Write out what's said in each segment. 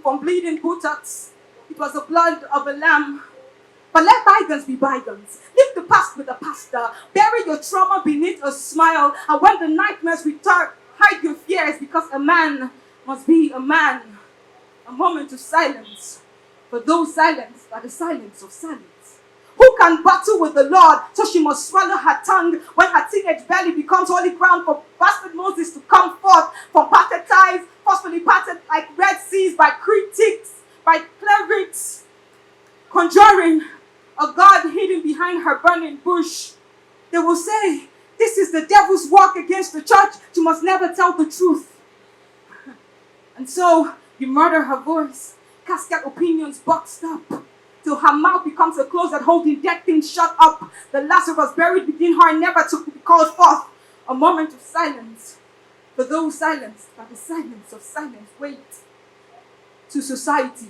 from bleeding buttocks. It was the blood of a lamb. But let bygones be bygones. Leave the past with the pastor. Bury your trauma beneath a smile. And when the nightmares return, hide your fears, because a man must be a man. A moment of silence for those silenced by the silence of silence. Who can battle with the Lord so she must swallow her tongue when her teenage belly becomes holy ground for bastard Moses to come forth from parted ties, forcefully parted like red seas by critics, by clerics, conjuring a God hidden behind her burning bush. They will say, this is the devil's work against the church. She must never tell the truth. And so you murder her voice, casket opinions boxed up, till her mouth becomes a closet holding dead things shut up. The Lazarus buried within her never to be called forth. A moment of silence for those silenced by the silence of silence. Wait to society.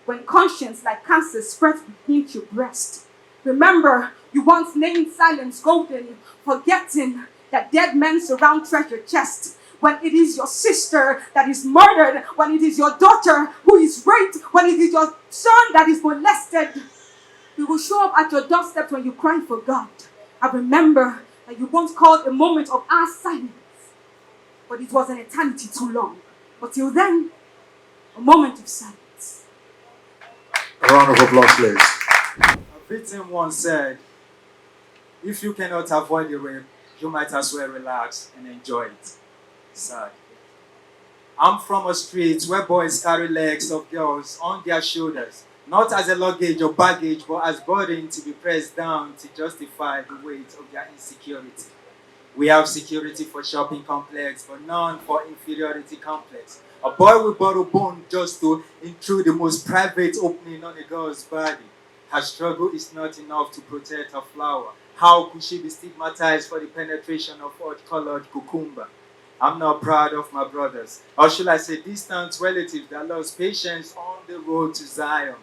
When conscience like cancer spreads beneath your breast, remember you once named silence golden, forgetting that dead men surround treasure chests. When it is your sister that is murdered, when it is your daughter who is raped, when it is your son that is molested, we will show up at your doorstep when you cry for God. I remember that you once called a moment of our silence, but it was an eternity too long. But till then, a moment of silence. A round of applause, please. A victim once said, if you cannot avoid the rape, you might as well relax and enjoy it. Sad. I'm from a street where boys carry legs of girls on their shoulders, not as a luggage or baggage, but as burden to be pressed down to justify the weight of their insecurity. We have security for shopping complex, but none for inferiority complex. A boy will borrow bone just to intrude the most private opening on a girl's body. Her struggle is not enough to protect her flower. How could she be stigmatized for the penetration of odd-colored cucumber? I'm not proud of my brothers, or should I say distant relatives that lost patience on the road to Zion.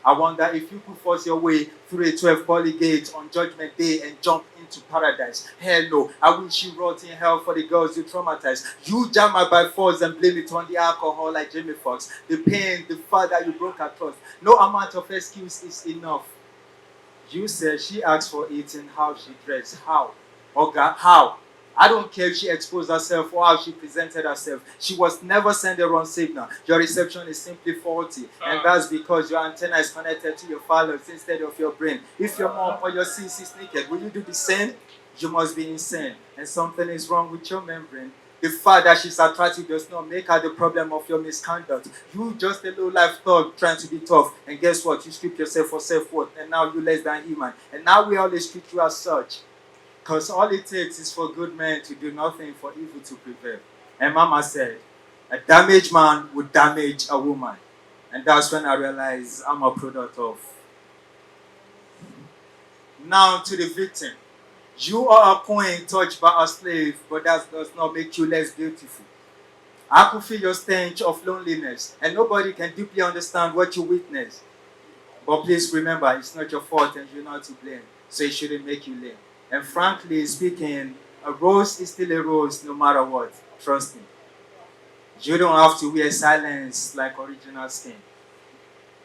I wonder if you could force your way through a 12-poly gate on Judgment Day and jump into paradise. Hell no, I wish you rot in hell for the girls you traumatized. You jam her by force and blame it on the alcohol like Jamie Foxx. The pain, the fact that you broke her trust. No amount of excuse is enough. You said she asked for it and how she dressed. How? Oga, how? I don't care if she exposed herself or how she presented herself. She was never sent the wrong signal. Your reception is simply faulty. And that's because your antenna is connected to your phallus instead of your brain. If your mom or your sis is naked, will you do the same? You must be insane. And something is wrong with your membrane. The fact that she's attractive does not make her the problem of your misconduct. You just a low-life thug trying to be tough. And guess what? You strip yourself for self-worth. And now you're less than human. And now we always treat you as such. Because all it takes is for good men to do nothing for evil to prevail. And Mama said, a damaged man would damage a woman. And that's when I realized I'm a product of. Now to the victim. You are a queen touched by a slave, but that does not make you less beautiful. I could feel your stench of loneliness, and nobody can deeply understand what you witnessed. But please remember, it's not your fault and you're not to blame, so it shouldn't make you lame. And frankly speaking, a rose is still a rose no matter what. Trust me. You don't have to wear silence like original skin.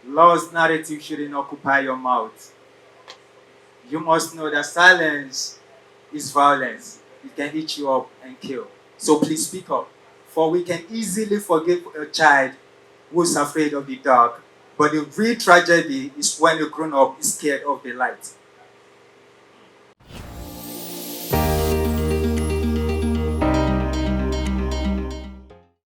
Law's narrative shouldn't occupy your mouth. You must know that silence is violence. It can eat you up and kill. So please speak up. For we can easily forgive a child who's afraid of the dark. But the real tragedy is when a grown-up is scared of the light.